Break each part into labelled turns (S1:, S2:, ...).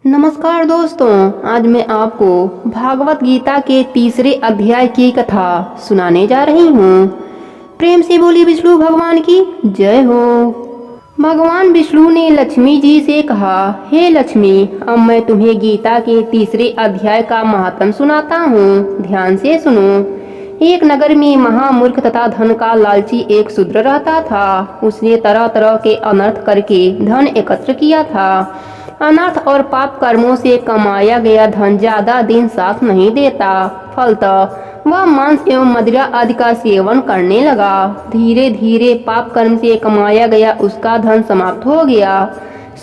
S1: नमस्कार दोस्तों, आज मैं आपको भागवत गीता के तीसरे अध्याय की कथा सुनाने जा रही हूँ। प्रेम से बोली विष्णु भगवान की जय हो। भगवान विष्णु ने लक्ष्मी जी से कहा, हे लक्ष्मी, अब मैं तुम्हें गीता के तीसरे अध्याय का महात्म सुनाता हूँ, ध्यान से सुनो। एक नगर में महामूर्ख तथा धन का लालची एक शूद्र रहता था। उसने तरह तरह के अनर्थ करके धन एकत्र किया था। अनर्थ और पाप कर्मों से कमाया गया धन ज्यादा दिन साथ नहीं देता। फलतः वह मांस एवं मदिरा आदि का सेवन करने लगा। धीरे धीरे पाप कर्म से कमाया गया उसका धन समाप्त हो गया।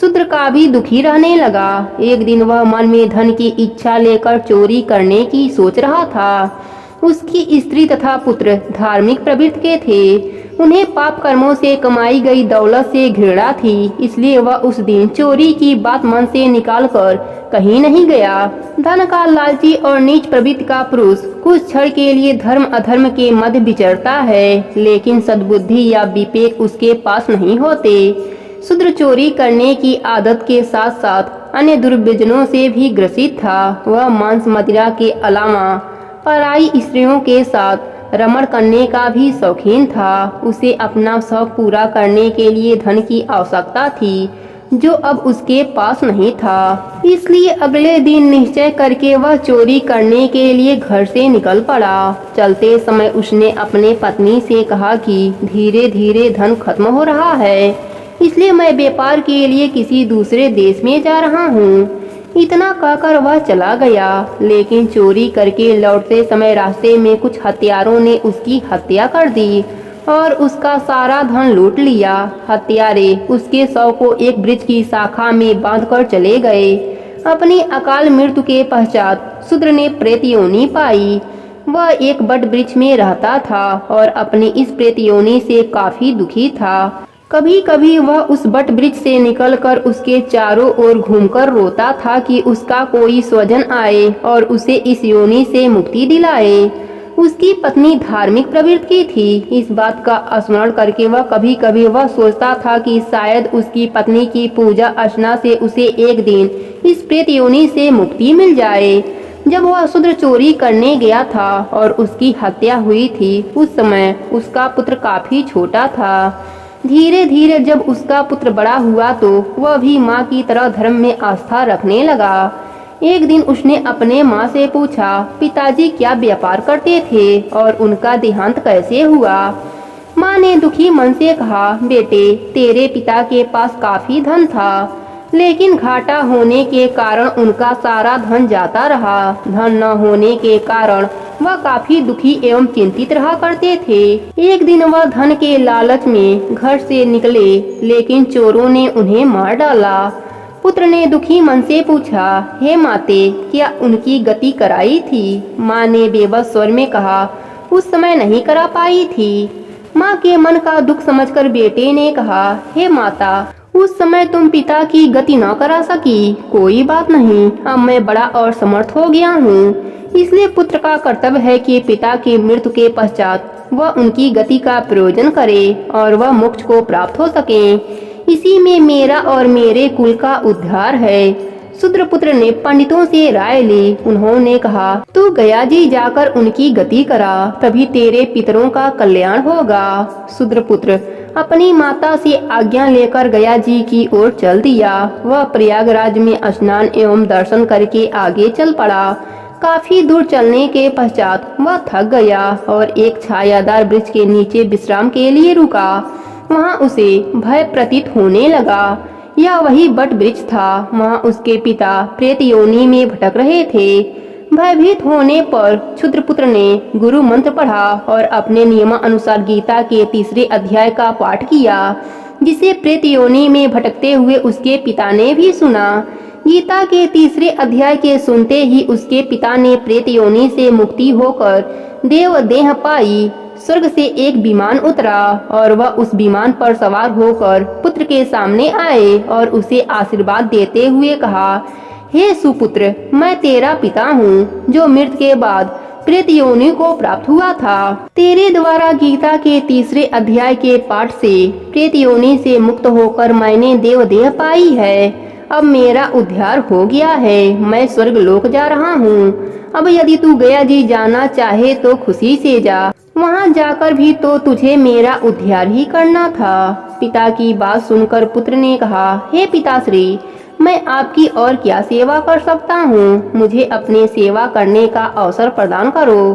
S1: शूद्र का भी दुखी रहने लगा। एक दिन वह मन में धन की इच्छा लेकर चोरी करने की सोच रहा था। उसकी स्त्री तथा पुत्र धार्मिक प्रवृत्ति के थे। उन्हें पाप कर्मों से कमाई गई दौलत से घृणा थी, इसलिए वह उस दिन चोरी की बात मन से निकालकर कहीं नहीं गया। धन का लालची और नीच प्रवृत्ति का पुरुष कुछ क्षण के लिए धर्म अधर्म के मध्य विचरता है, लेकिन सद्बुद्धि या विवेक उसके पास नहीं होते। शूद्र चोरी करने की आदत के साथ साथ अन्य दुर्व्यसनों से भी ग्रसित था। वह मांस मदिरा के अलावा पराई स्त्रियों के साथ रमण करने का भी शौकीन था। उसे अपना शौक पूरा करने के लिए धन की आवश्यकता थी, जो अब उसके पास नहीं था। इसलिए अगले दिन निश्चय करके वह चोरी करने के लिए घर से निकल पड़ा। चलते समय उसने अपने पत्नी से कहा कि धीरे धीरे धन खत्म हो रहा है, इसलिए मैं व्यापार के लिए किसी दूसरे देश में जा रहा हूँ। इतना कहकर वह चला गया, लेकिन चोरी करके लौटते समय रास्ते में कुछ हत्यारों ने उसकी हत्या कर दी और उसका सारा धन लूट लिया। हत्यारे उसके शव को एक वृक्ष की शाखा में बांधकर चले गए। अपनी अकाल मृत्यु के पश्चात शूद्र ने प्रेत योनि पाई। वह एक बट वृक्ष में रहता था और अपनी इस प्रेत योनि से काफी दुखी था। कभी कभी वह उस बट वृक्ष से निकलकर उसके चारों ओर घूमकर रोता था कि उसका कोई स्वजन आए और उसे इस योनि से मुक्ति दिलाए। उसकी पत्नी धार्मिक प्रवृत्ति की थी। इस बात का स्मरण करके वह कभी कभी वह सोचता था कि शायद उसकी पत्नी की पूजा अर्चना से उसे एक दिन इस प्रेत योनि से मुक्ति मिल जाए। जब वह शूद्र चोरी करने गया था और उसकी हत्या हुई थी, उस समय उसका पुत्र काफी छोटा था। धीरे धीरे जब उसका पुत्र बड़ा हुआ तो वह भी माँ की तरह धर्म में आस्था रखने लगा। एक दिन उसने अपने माँ से पूछा, पिताजी क्या व्यापार करते थे और उनका देहांत कैसे हुआ? माँ ने दुखी मन से कहा, बेटे, तेरे पिता के पास काफी धन था, लेकिन घाटा होने के कारण उनका सारा धन जाता रहा। धन न होने के कारण वह काफी दुखी एवं चिंतित रहा करते थे। एक दिन वह धन के लालच में घर से निकले, लेकिन चोरों ने उन्हें मार डाला। पुत्र ने दुखी मन से पूछा, हे माते, क्या उनकी गति कराई थी? माँ ने बेबस स्वर में कहा, उस समय नहीं करा पाई थी। माँ के मन का दुख समझकर बेटे ने कहा, हे माता, उस समय तुम पिता की गति न करा सकी, कोई बात नहीं, अब मैं बड़ा और समर्थ हो गया हूँ। इसलिए पुत्र का कर्तव्य है कि पिता की मृत्यु के पश्चात वह उनकी गति का प्रयोजन करे और वह मोक्ष को प्राप्त हो सके। इसी में मेरा और मेरे कुल का उद्धार है। शूद्र पुत्र ने पंडितों से राय ली। उन्होंने कहा, तू गया जी जाकर उनकी गति करा, तभी तेरे पितरों का कल्याण होगा। शूद्र पुत्र अपनी माता से आज्ञा लेकर गया जी की ओर चल दिया। वह प्रयागराज में स्नान एवं दर्शन करके आगे चल पड़ा। काफी दूर चलने के पश्चात वह थक गया और एक छायादार वृक्ष के नीचे विश्राम के लिए रुका। वहां उसे भय प्रतीत होने लगा। यह वही बट वृक्ष था। वहां उसके पिता प्रेत योनि में भटक रहे थे। भयभीत होने पर क्षुद्र पुत्र ने गुरु मंत्र पढ़ा और अपने नियमानुसार गीता के तीसरे अध्याय का पाठ किया, जिसे प्रेत योनि में भटकते हुए उसके पिता ने भी सुना। गीता के तीसरे अध्याय के सुनते ही उसके पिता ने प्रेत योनि से मुक्ति होकर देव देह पाई। स्वर्ग से एक विमान उतरा और वह उस विमान पर सवार होकर पुत्र के सामने आए और उसे आशीर्वाद देते हुए कहा, हे सुपुत्र, मैं तेरा पिता हूँ, जो मृत्यु के बाद प्रेत योनि को प्राप्त हुआ था। तेरे द्वारा गीता के तीसरे अध्याय के पाठ से प्रेत योनि से मुक्त होकर मैंने देव देह पाई है। अब मेरा उद्धार हो गया है, मैं स्वर्ग लोक जा रहा हूँ। अब यदि तू गया जी जाना चाहे तो खुशी से जा, वहाँ जाकर भी तो तुझे मेरा उद्धार ही करना था। पिता की बात सुनकर पुत्र ने कहा, हे पिताश्री, मैं आपकी और क्या सेवा कर सकता हूँ, मुझे अपने सेवा करने का अवसर प्रदान करो।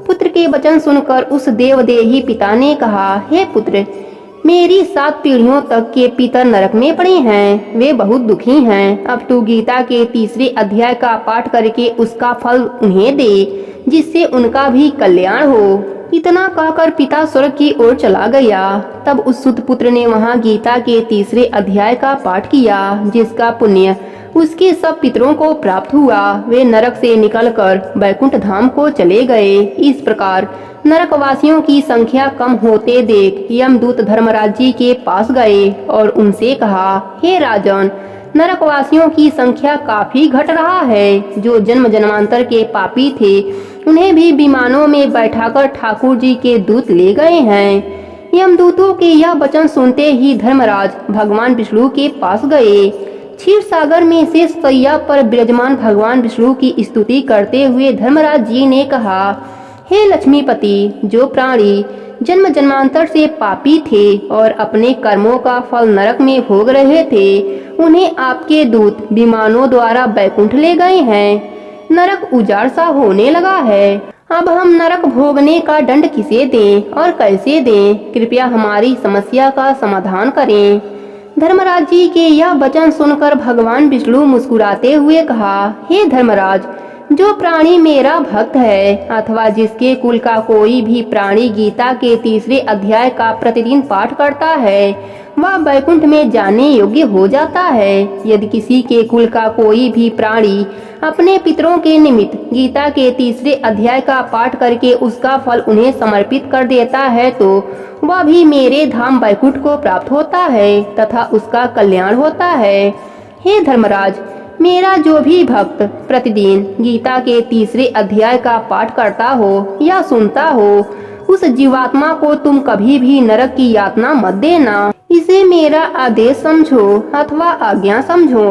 S1: पुत्र के वचन सुनकर उस देवदेही पिता ने कहा, हे पुत्र, मेरी 7 पीढ़ियों तक के पितर नरक में पड़े हैं, वे बहुत दुखी हैं। अब तू गीता के 3रे अध्याय का पाठ करके उसका फल उन्हें दे, जिससे उनका भी कल्याण हो। इतना कहकर पिता स्वर्ग की ओर चला गया। तब उस सुत पुत्र ने वहां गीता के 3रे अध्याय का पाठ किया, जिसका पुण्य उसके सब पितरों को प्राप्त हुआ। वे नरक से निकलकर बैकुंठ धाम को चले गए। इस प्रकार नरकवासियों की संख्या कम होते देख यमदूत धर्मराज जी के पास गए और उनसे कहा, हे राजन, नरकवासियों की संख्या काफी घट रहा है। जो जन्म जन्मांतर के पापी थे उन्हें भी विमानों में बैठाकर ठाकुर जी के दूत ले गए हैं। यमदूतों के यह वचन सुनते ही धर्मराज भगवान विष्णु के पास गए। क्षीर सागर में से सैया पर विराजमान भगवान विष्णु की स्तुति करते हुए धर्मराज जी ने कहा, हे लक्ष्मीपति, जो प्राणी जन्म जन्मांतर से पापी थे और अपने कर्मों का फल नरक में भोग रहे थे, उन्हें आपके दूत विमानों द्वारा बैकुंठ ले गए हैं। नरक उजाड़ सा होने लगा है। अब हम नरक भोगने का दंड किसे दें और कैसे दें? कृपया हमारी समस्या का समाधान करें। धर्मराज जी के यह वचन सुनकर भगवान विष्णु मुस्कुराते हुए कहा, हे धर्मराज, जो प्राणी मेरा भक्त है अथवा जिसके कुल का कोई भी प्राणी गीता के 3रे अध्याय का प्रतिदिन पाठ करता है, वह बैकुंठ में जाने योग्य हो जाता है। यदि किसी के कुल का कोई भी प्राणी अपने पितरों के निमित्त गीता के 3रे अध्याय का पाठ करके उसका फल उन्हें समर्पित कर देता है, तो वह भी मेरे धाम बैकुंठ को प्राप्त होता है तथा उसका कल्याण होता है। हे धर्मराज, मेरा जो भी भक्त प्रतिदिन गीता के 3रे अध्याय का पाठ करता हो या सुनता हो, उस जीवात्मा को तुम कभी भी नरक की यातना मत देना। इसे मेरा आदेश समझो अथवा आज्ञा समझो।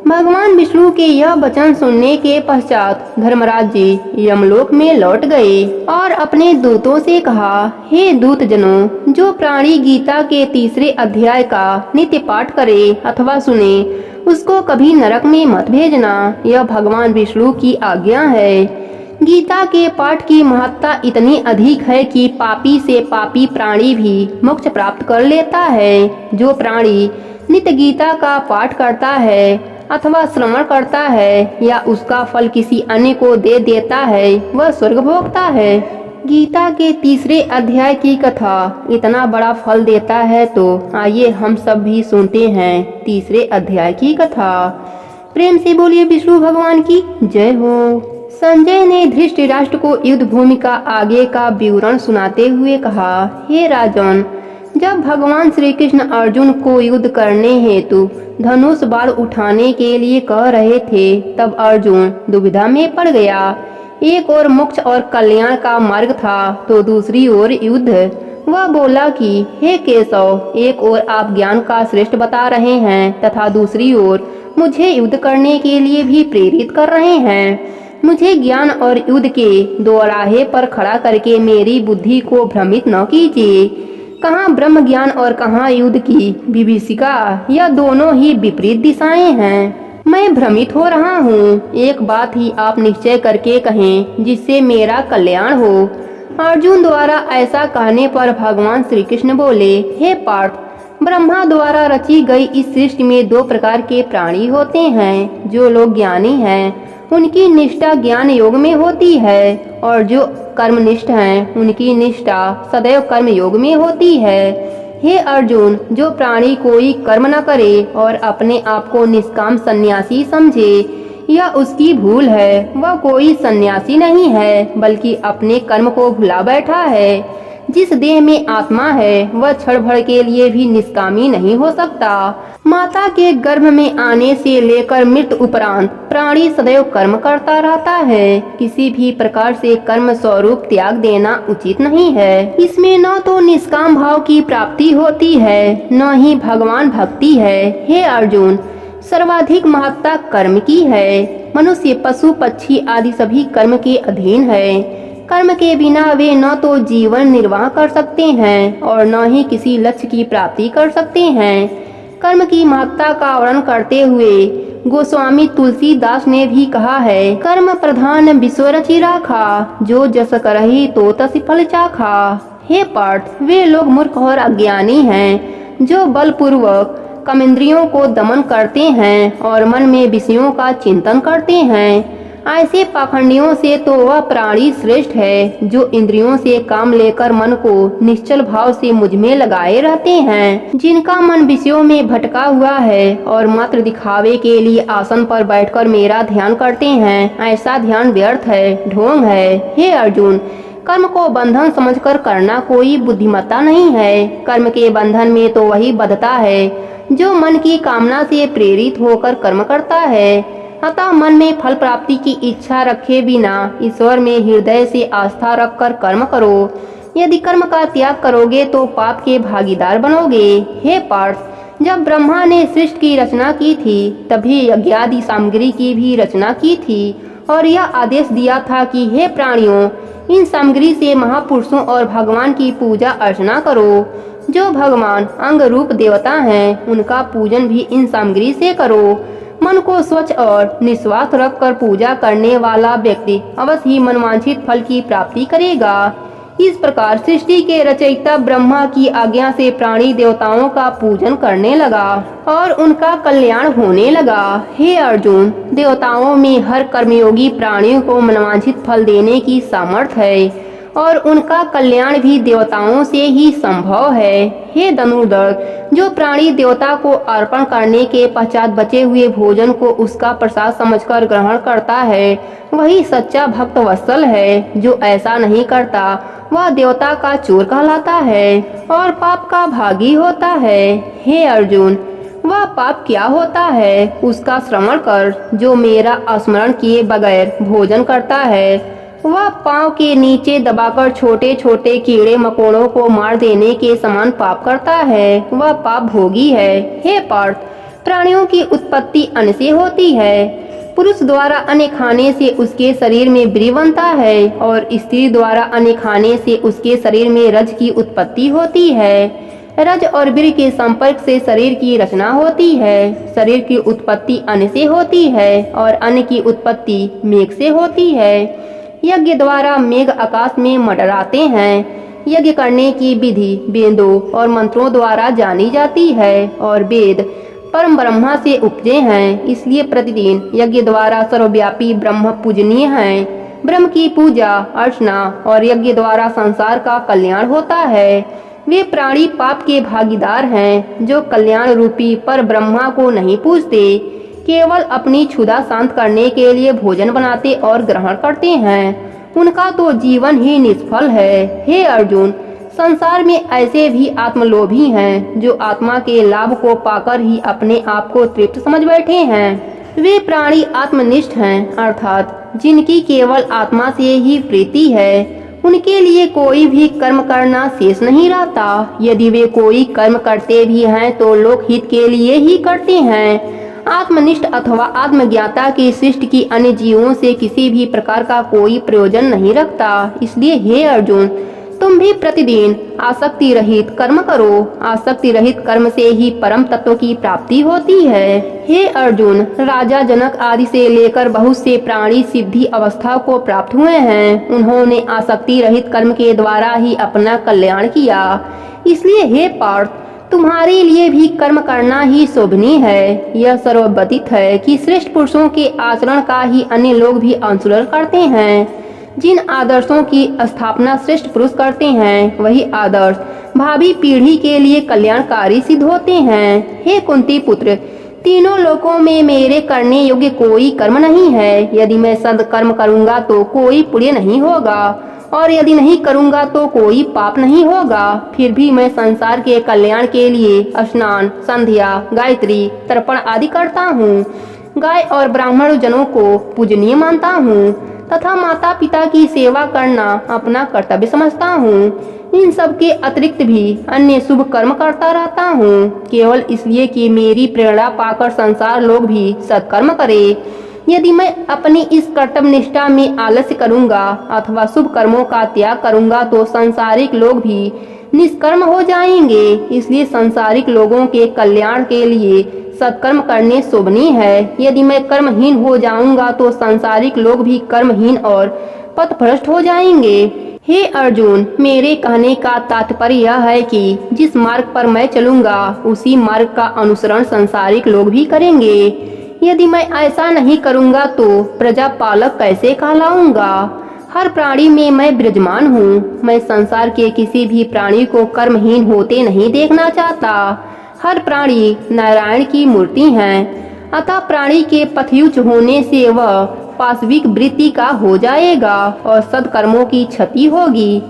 S1: भगवान विष्णु के यह वचन सुनने के पश्चात धर्मराज जी यमलोक में लौट गए और अपने दूतों से कहा, हे दूत जनों, जो प्राणी गीता के 3रे अध्याय का नित्य पाठ करे अथवा सुने, उसको कभी नरक में मत भेजना। यह भगवान विष्णु की आज्ञा है। गीता के पाठ की महत्ता इतनी अधिक है कि पापी से पापी प्राणी भी मोक्ष प्राप्त कर लेता है। जो प्राणी नित्य गीता का पाठ करता है अथवा श्रवण करता है या उसका फल किसी अन्य को दे देता है, वह स्वर्ग भोगता है। गीता के 3रे अध्याय की कथा इतना बड़ा फल देता है, तो आइए हम सब भी सुनते हैं 3रे अध्याय की कथा। प्रेम से बोलिए विष्णु भगवान की जय हो। संजय ने धृतराष्ट्र को युद्ध भूमि का आगे का विवरण सुनाते हुए कहा, हे राजन, जब भगवान श्री कृष्ण अर्जुन को युद्ध करने हेतु धनुष बाण उठाने के लिए कह रहे थे, तब अर्जुन दुविधा में पड़ गया। एक ओर मोक्ष और कल्याण का मार्ग था तो दूसरी ओर युद्ध। वह बोला कि हे केशव, एक ओर आप ज्ञान का श्रेष्ठ बता रहे हैं तथा दूसरी ओर मुझे युद्ध करने के लिए भी प्रेरित कर रहे हैं। मुझे ज्ञान और युद्ध के दोराहे पर खड़ा करके मेरी बुद्धि को भ्रमित न कीजिए। कहाँ ब्रह्म ज्ञान और कहाँ युद्ध की विभीषिका, यह दोनों ही विपरीत दिशाएं हैं। मैं भ्रमित हो रहा हूँ। एक बात ही आप निश्चय करके कहें जिससे मेरा कल्याण हो। अर्जुन द्वारा ऐसा कहने पर भगवान श्री कृष्ण बोले, हे पार्थ, ब्रह्मा द्वारा रची गई इस सृष्टि में 2 प्रकार के प्राणी होते हैं। जो लोग ज्ञानी हैं उनकी निष्ठा ज्ञान योग में होती है और जो कर्मनिष्ठ हैं उनकी निष्ठा सदैव कर्म योग में होती है। हे अर्जुन, जो प्राणी कोई कर्म न करे और अपने आप को निष्काम सन्यासी समझे, यह उसकी भूल है। वह कोई सन्यासी नहीं है बल्कि अपने कर्म को भुला बैठा है। जिस देह में आत्मा है वह क्षण भर के लिए भी निष्कामी नहीं हो सकता। माता के गर्भ में आने से लेकर मृत्यु उपरांत प्राणी सदैव कर्म करता रहता है। किसी भी प्रकार से कर्म स्वरूप त्याग देना उचित नहीं है। इसमें न तो निष्काम भाव की प्राप्ति होती है न ही भगवान भक्ति है। हे अर्जुन, सर्वाधिक महत्ता कर्म की है। मनुष्य, पशु, पक्षी आदि सभी कर्म के अधीन है। कर्म के बिना वे न तो जीवन निर्वाह कर सकते हैं और न ही किसी लक्ष्य की प्राप्ति कर सकते हैं। कर्म की महत्ता का वर्णन करते हुए गोस्वामी तुलसीदास ने भी कहा है, कर्म प्रधान विश्व रचि राखा, जो जस करहि तो तस फल चाखा। हे पार्थ, वे लोग मूर्ख और अज्ञानी हैं जो बलपूर्वक कर्मेंद्रियों को दमन करते हैं और मन में विषयों का चिंतन करते हैं। ऐसे पाखंडियों से तो वह प्राणी श्रेष्ठ है जो इंद्रियों से काम लेकर मन को निश्चल भाव से मुझ में लगाए रहते हैं। जिनका मन विषयों में भटका हुआ है और मात्र दिखावे के लिए आसन पर बैठकर मेरा ध्यान करते हैं, ऐसा ध्यान व्यर्थ है, ढोंग है। हे अर्जुन, कर्म को बंधन समझकर करना कोई बुद्धिमत्ता नहीं है। कर्म के बंधन में तो वही बंधता है जो मन की कामना से प्रेरित होकर कर्म करता है। अतः मन में फल प्राप्ति की इच्छा रखे बिना ईश्वर में हृदय से आस्था रखकर कर्म करो। यदि कर्म का त्याग करोगे तो पाप के भागीदार बनोगे। हे पार्थ, जब ब्रह्मा ने सृष्टि की रचना की थी तभी यज्ञादि सामग्री की भी रचना की थी और यह आदेश दिया था कि हे प्राणियों, इन सामग्री से महापुरुषों और भगवान की पूजा अर्चना करो। जो भगवान अंग रूप देवता हैं, उनका पूजन भी इन सामग्री से करो। मन को स्वच्छ और निस्वार्थ रखकर पूजा करने वाला व्यक्ति अवश्य ही मनवांछित फल की प्राप्ति करेगा। इस प्रकार सृष्टि के रचयिता ब्रह्मा की आज्ञा से प्राणी देवताओं का पूजन करने लगा और उनका कल्याण होने लगा। हे अर्जुन, देवताओं में हर कर्मयोगी प्राणियों को मनवांछित फल देने की सामर्थ्य है और उनका कल्याण भी देवताओं से ही संभव है। हे धनुर्धर, जो प्राणी देवता को अर्पण करने के पश्चात बचे हुए भोजन को उसका प्रसाद समझकर ग्रहण करता है, वही सच्चा भक्त वत्सल है। जो ऐसा नहीं करता वह देवता का चोर कहलाता है और पाप का भागी होता है। हे अर्जुन, वह पाप क्या होता है उसका श्रवण कर। जो मेरा स्मरण किए बगैर भोजन करता है वह पांव के नीचे दबाकर छोटे छोटे कीड़े मकोड़ों को मार देने के समान पाप करता है, वह पाप भोगी है। हे पार्थ, प्राणियों की उत्पत्ति अन्न से होती है। पुरुष द्वारा अन्न खाने से उसके शरीर में वीर्य बनता है और स्त्री द्वारा अन्न खाने से उसके शरीर में रज की उत्पत्ति होती है। रज और वीर्य के संपर्क से शरीर की रचना होती है। शरीर की उत्पत्ति अन्न से होती है और अन्न की उत्पत्ति मेघ से होती है। यज्ञ द्वारा मेघ आकाश में मंडराते हैं। यज्ञ करने की विधि वेदों और मंत्रों द्वारा जानी जाती है और वेद परम ब्रह्मा से उपजे हैं, इसलिए प्रतिदिन यज्ञ द्वारा सर्वव्यापी ब्रह्म पूजनीय हैं। ब्रह्म की पूजा अर्चना और यज्ञ द्वारा संसार का कल्याण होता है। वे प्राणी पाप के भागीदार हैं जो कल्याण रूपी पर ब्रह्मा को नहीं पूजते, केवल अपनी क्षुधा शांत करने के लिए भोजन बनाते और ग्रहण करते हैं। उनका तो जीवन ही निष्फल है। हे अर्जुन, संसार में ऐसे भी आत्मलोभी हैं जो आत्मा के लाभ को पाकर ही अपने आप को तृप्त समझ बैठे हैं। वे प्राणी आत्मनिष्ठ हैं, अर्थात जिनकी केवल आत्मा से ही प्रीति है। उनके लिए कोई भी कर्म करना शेष नहीं रहता। यदि वे कोई कर्म करते भी हैं तो लोक हित के लिए ही करते हैं। आत्मनिष्ठ अथवा आत्मज्ञाता की सृष्टि की अन्य जीवों से किसी भी प्रकार का कोई प्रयोजन नहीं रखता। इसलिए हे अर्जुन, तुम भी प्रतिदिन आसक्ति रहित कर्म करो। आसक्ति रहित कर्म से ही परम तत्व की प्राप्ति होती है। हे अर्जुन, राजा जनक आदि से लेकर बहुत से प्राणी सिद्धि अवस्था को प्राप्त हुए हैं। उन्होंने आसक्ति रहित कर्म के द्वारा ही अपना कल्याण किया। इसलिए हे पार्थ, तुम्हारे लिए भी कर्म करना ही शोभनीय है। यह सर्वविदित है कि श्रेष्ठ पुरुषों के आचरण का ही अन्य लोग भी अनुसरण करते हैं। जिन आदर्शों की स्थापना श्रेष्ठ पुरुष करते हैं वही आदर्श भावी पीढ़ी के लिए कल्याणकारी सिद्ध होते हैं। हे कुंती पुत्र, तीनों लोकों में मेरे करने योग्य कोई कर्म नहीं है। यदि मैं सद्कर्म करूंगा तो कोई पुण्य नहीं होगा और यदि नहीं करूंगा तो कोई पाप नहीं होगा। फिर भी मैं संसार के कल्याण के लिए स्नान, संध्या, गायत्री, तर्पण आदि करता हूँ। गाय और ब्राह्मण जनों को पूजनीय मानता हूँ तथा माता पिता की सेवा करना अपना कर्तव्य समझता हूँ। इन सब के अतिरिक्त भी अन्य शुभ कर्म करता रहता हूँ, केवल इसलिए कि मेरी प्रेरणा पाकर संसार लोग भी सत्कर्म करे। यदि मैं अपनी इस कर्तव्य निष्ठा में आलस्य करूँगा अथवा शुभ कर्मों का त्याग करूँगा तो सांसारिक लोग भी निष्कर्म हो जाएंगे। इसलिए सांसारिक लोगों के कल्याण के लिए सत्कर्म करने शोभनीय है। यदि मैं कर्महीन हो जाऊंगा तो सांसारिक लोग भी कर्महीन और पथभ्रष्ट हो जाएंगे। हे अर्जुन, मेरे कहने का तात्पर्य यह है कि जिस मार्ग पर मैं चलूंगा उसी मार्ग का अनुसरण सांसारिक लोग भी करेंगे। यदि मैं ऐसा नहीं करूंगा तो प्रजा पालक कैसे कहलाऊंगा। हर प्राणी में मैं विराजमान हूँ। मैं संसार के किसी भी प्राणी को कर्महीन होते नहीं देखना चाहता। हर प्राणी नारायण की मूर्ति है, अतः प्राणी के पथयुत होने से वह पाशविक वृत्ति का हो जाएगा और सत्कर्मों की क्षति होगी।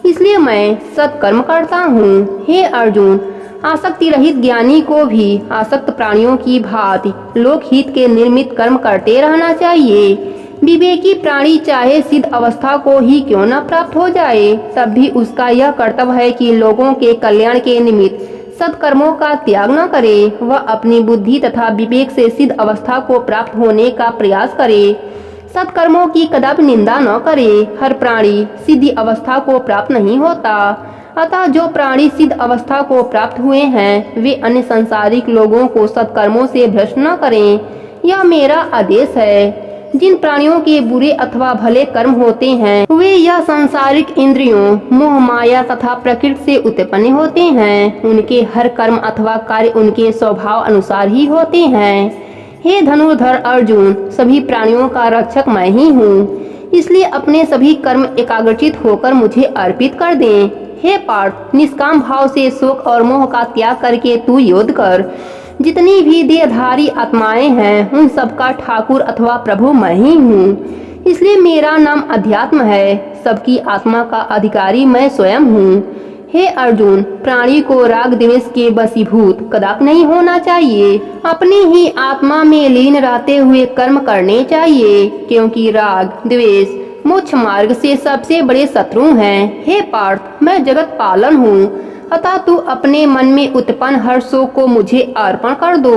S1: इसलिए मैं सत्कर्म करता हूँ। हे अर्जुन, आसक्ति रहित ज्ञानी को भी आसक्त प्राणियों की भांति लोकहित के निर्मित कर्म करते रहना चाहिए। विवेकी प्राणी चाहे सिद्ध अवस्था को ही क्यों न प्राप्त हो जाए, तब भी उसका यह कर्तव्य है कि लोगों के कल्याण के निमित्त सत्कर्मों का त्याग न करे। वह अपनी बुद्धि तथा विवेक से सिद्ध अवस्था को प्राप्त होने का प्रयास करे, सत्कर्मों की कदापि निंदा न करे। हर प्राणी सिद्धि अवस्था को प्राप्त नहीं होता, अतः जो प्राणी सिद्ध अवस्था को प्राप्त हुए हैं वे अन्य संसारिक लोगों को सत्कर्मों से भ्रष्ट न करें। यह मेरा आदेश है। जिन प्राणियों के बुरे अथवा भले कर्म होते हैं वे यह सांसारिक इंद्रियों, मोह माया तथा प्रकृति से उत्पन्न होते हैं। उनके हर कर्म अथवा कार्य उनके स्वभाव अनुसार ही होते हैं। हे धनुर्धर अर्जुन, सभी प्राणियों का रक्षक मैं ही हूँ, इसलिए अपने सभी कर्म एकाग्रचित होकर मुझे अर्पित कर दें। हे पार्थ, निष्काम भाव से शोक और मोह का त्याग करके तू युद्ध कर। जितनी भी देहधारी आत्माएं हैं उन सबका ठाकुर अथवा प्रभु मैं ही हूँ, इसलिए मेरा नाम अध्यात्म है। सबकी आत्मा का अधिकारी मैं स्वयं हूँ। हे अर्जुन, प्राणी को राग द्वेष के वशीभूत कदापि नहीं होना चाहिए। अपनी ही आत्मा में लीन रहते हुए कर्म करने चाहिए, क्योंकि राग द्वेष मोक्ष मार्ग से सबसे बड़े शत्रु हैं। हे पार्थ, मैं जगत पालन हूँ, अतः तू अपने मन में उत्पन्न हर शोक को मुझे अर्पण कर दो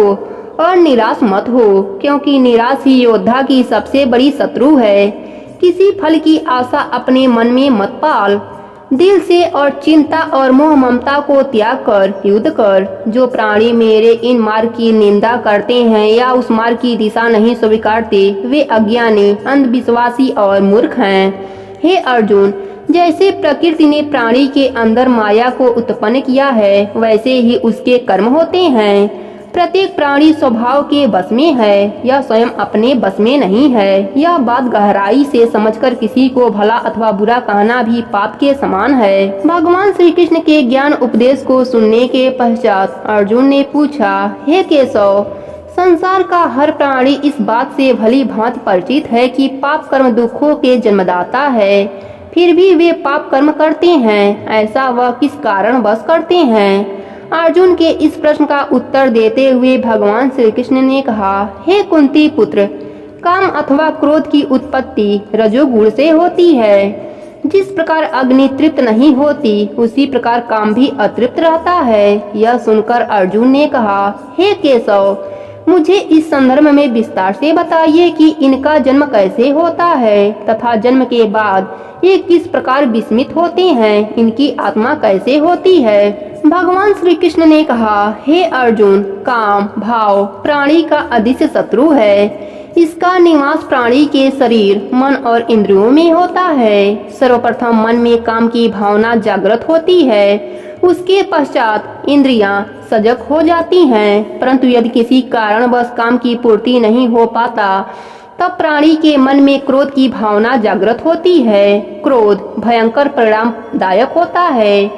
S1: और निराश मत हो, क्योंकि निराश ही योद्धा की सबसे बड़ी शत्रु है। किसी फल की आशा अपने मन में मत पाल। दिल से और चिंता और मोह ममता को त्याग कर युद्ध कर। जो प्राणी मेरे इन मार्ग की निंदा करते हैं या उस मार्ग की दिशा नहीं स्वीकारते वे अज्ञानी, अंधविश्वासी और मूर्ख हैं। हे अर्जुन, जैसे प्रकृति ने प्राणी के अंदर माया को उत्पन्न किया है वैसे ही उसके कर्म होते हैं। प्रत्येक प्राणी स्वभाव के बस में है, यह स्वयं अपने बस में नहीं है। यह बात गहराई से समझकर किसी को भला अथवा बुरा कहना भी पाप के समान है। भगवान श्री कृष्ण के ज्ञान उपदेश को सुनने के पश्चात अर्जुन ने पूछा, हे केशव, संसार का हर प्राणी इस बात से भली भांति परिचित है कि पाप कर्म दुखों के जन्मदाता है, फिर भी वे पाप कर्म करते हैं। ऐसा वह किस कारण बस करते हैं? अर्जुन के इस प्रश्न का उत्तर देते हुए भगवान श्री कृष्ण ने कहा, हे कुंती पुत्र, काम अथवा क्रोध की उत्पत्ति रजोगुण से होती है। जिस प्रकार अग्नि तृप्त नहीं होती उसी प्रकार काम भी अतृप्त रहता है। यह सुनकर अर्जुन ने कहा, हे केशव, मुझे इस संदर्भ में विस्तार से बताइए कि इनका जन्म कैसे होता है तथा जन्म के बाद ये किस प्रकार विस्मित होते हैं, इनकी आत्मा कैसे होती है। भगवान श्री कृष्ण ने कहा, हे अर्जुन, काम भाव प्राणी का अदृश्य शत्रु है। इसका निवास प्राणी के शरीर, मन और इंद्रियों में होता है। सर्वप्रथम मन में काम की भावना जागृत होती है, उसके पश्चात इंद्रियां सजग हो जाती हैं। परंतु यदि किसी कारणवश काम की पूर्ति नहीं हो पाता तब प्राणी के मन में क्रोध की भावना जागृत होती है। क्रोध भयंकर परिणामदायक होता है।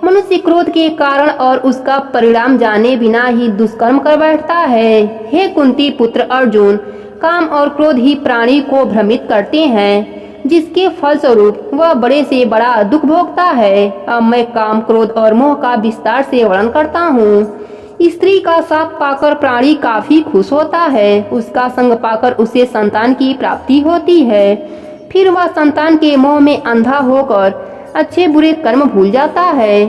S1: मनुष्य क्रोध के कारण और उसका परिणाम जाने बिना ही दुष्कर्म कर बैठता है। हे कुंती पुत्र अर्जुन, काम और क्रोध ही प्राणी को भ्रमित करते हैं, जिसके फलस्वरूप वह बड़े से बड़ा दुख भोगता है। अब मैं काम, क्रोध और मोह का विस्तार से वर्णन करता हूँ। स्त्री का साथ पाकर प्राणी काफी खुश होता है। उसका संग पाकर उसे संतान की प्राप्ति होती है। फिर वह संतान के मोह में अंधा होकर अच्छे बुरे कर्म भूल जाता है,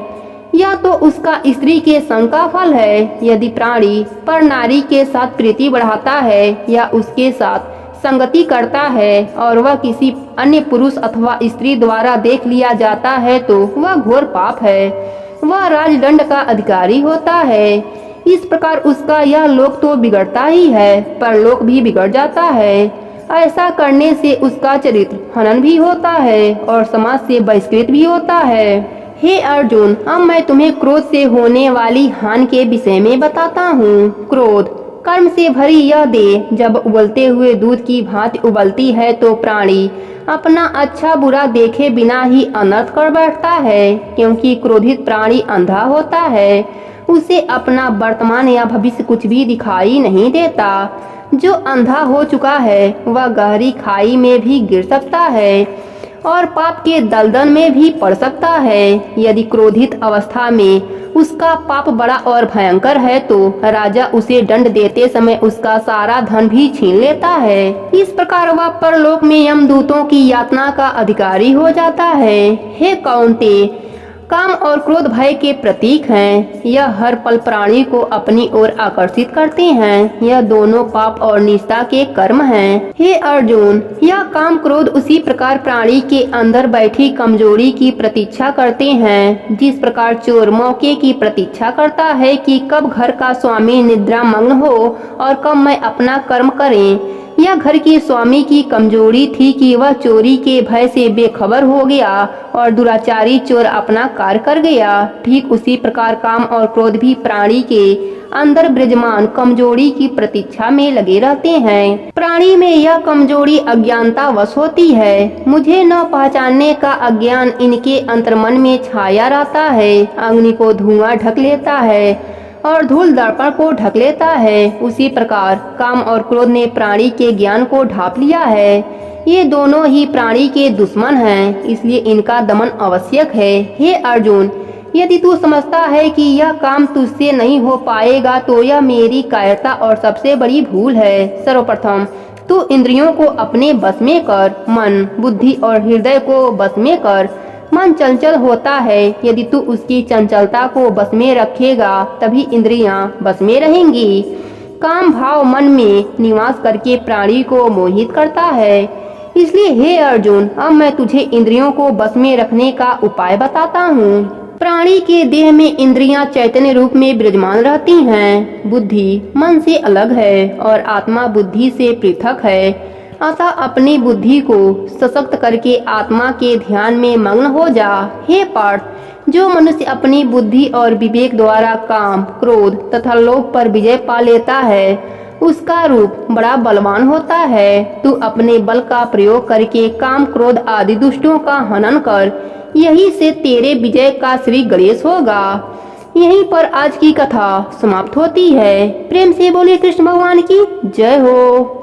S1: या तो उसका स्त्री के संग का फल है। यदि प्राणी पर नारी के साथ प्रीति बढ़ाता है या उसके साथ संगति करता है और वह किसी अन्य पुरुष अथवा स्त्री द्वारा देख लिया जाता है तो वह घोर पाप है, वह राजदंड का अधिकारी होता है। इस प्रकार उसका यह लोक तो बिगड़ता ही है, परलोक भी बिगड़ जाता है। ऐसा करने से उसका चरित्र हनन भी होता है और समाज से बहिष्कृत भी होता है। हे अर्जुन, अब मैं तुम्हें क्रोध से होने वाली हानि के विषय में बताता हूँ। क्रोध कर्म से भरी यह देह जब उबलते हुए दूध की भांति उबलती है तो प्राणी अपना अच्छा बुरा देखे बिना ही अनर्थ कर बैठता है, क्योंकि क्रोधित प्राणी अंधा होता है, उसे अपना वर्तमान या भविष्य कुछ भी दिखाई नहीं देता। जो अंधा हो चुका है वह गहरी खाई में भी गिर सकता है और पाप के दलदल में भी पड़ सकता है। यदि क्रोधित अवस्था में उसका पाप बड़ा और भयंकर है तो राजा उसे दंड देते समय उसका सारा धन भी छीन लेता है। इस प्रकार वह परलोक में यमदूतों की यातना का अधिकारी हो जाता है। हे कौन्तेय, काम और क्रोध भय के प्रतीक हैं। यह हर पल प्राणी को अपनी ओर आकर्षित करते हैं। यह दोनों पाप और निष्ठा के कर्म हैं। हे अर्जुन, यह काम क्रोध उसी प्रकार प्राणी के अंदर बैठी कमजोरी की प्रतीक्षा करते हैं, जिस प्रकार चोर मौके की प्रतीक्षा करता है कि कब घर का स्वामी निद्रा मग्न हो और कब मैं अपना कर्म करें। यह घर के स्वामी की कमजोरी थी कि वह चोरी के भय से बेखबर हो गया और दुराचारी चोर अपना कार्य कर गया। ठीक उसी प्रकार काम और क्रोध भी प्राणी के अंदर विराजमान कमजोरी की प्रतीक्षा में लगे रहते हैं। प्राणी में यह कमजोरी अज्ञानता वश होती है। मुझे न पहचानने का अज्ञान इनके अंतर्मन में छाया रहता है। अग्नि को धुआं ढक लेता है और धूल दर्पण को ढक लेता है, उसी प्रकार काम और क्रोध ने प्राणी के ज्ञान को ढांप लिया है। ये दोनों ही प्राणी के दुश्मन हैं, इसलिए इनका दमन आवश्यक है। हे अर्जुन, यदि तू समझता है कि यह काम तुझसे नहीं हो पाएगा तो यह मेरी कायरता और सबसे बड़ी भूल है। सर्वप्रथम तू इंद्रियों को अपने बस में कर, मन, बुद्धि और हृदय को बस में कर। मन चंचल होता है, यदि तू उसकी चंचलता को बस में रखेगा तभी इंद्रियां बस में रहेंगी। काम भाव मन में निवास करके प्राणी को मोहित करता है। इसलिए हे अर्जुन, अब मैं तुझे इंद्रियों को बस में रखने का उपाय बताता हूँ। प्राणी के देह में इंद्रियां चैतन्य रूप में विराजमान रहती हैं। बुद्धि मन से अलग है और आत्मा बुद्धि से पृथक है। अतः अपनी बुद्धि को सशक्त करके आत्मा के ध्यान में मग्न हो जा। हे पार्थ, जो मनुष्य अपनी बुद्धि और विवेक द्वारा काम, क्रोध तथा लोभ पर विजय पा लेता है उसका रूप बड़ा बलवान होता है। तू अपने बल का प्रयोग करके काम, क्रोध आदि दुष्टों का हनन कर, यही से तेरे विजय का श्री गणेश होगा। यहीं पर आज की कथा समाप्त होती है। प्रेम से बोलिए कृष्ण भगवान की जय हो।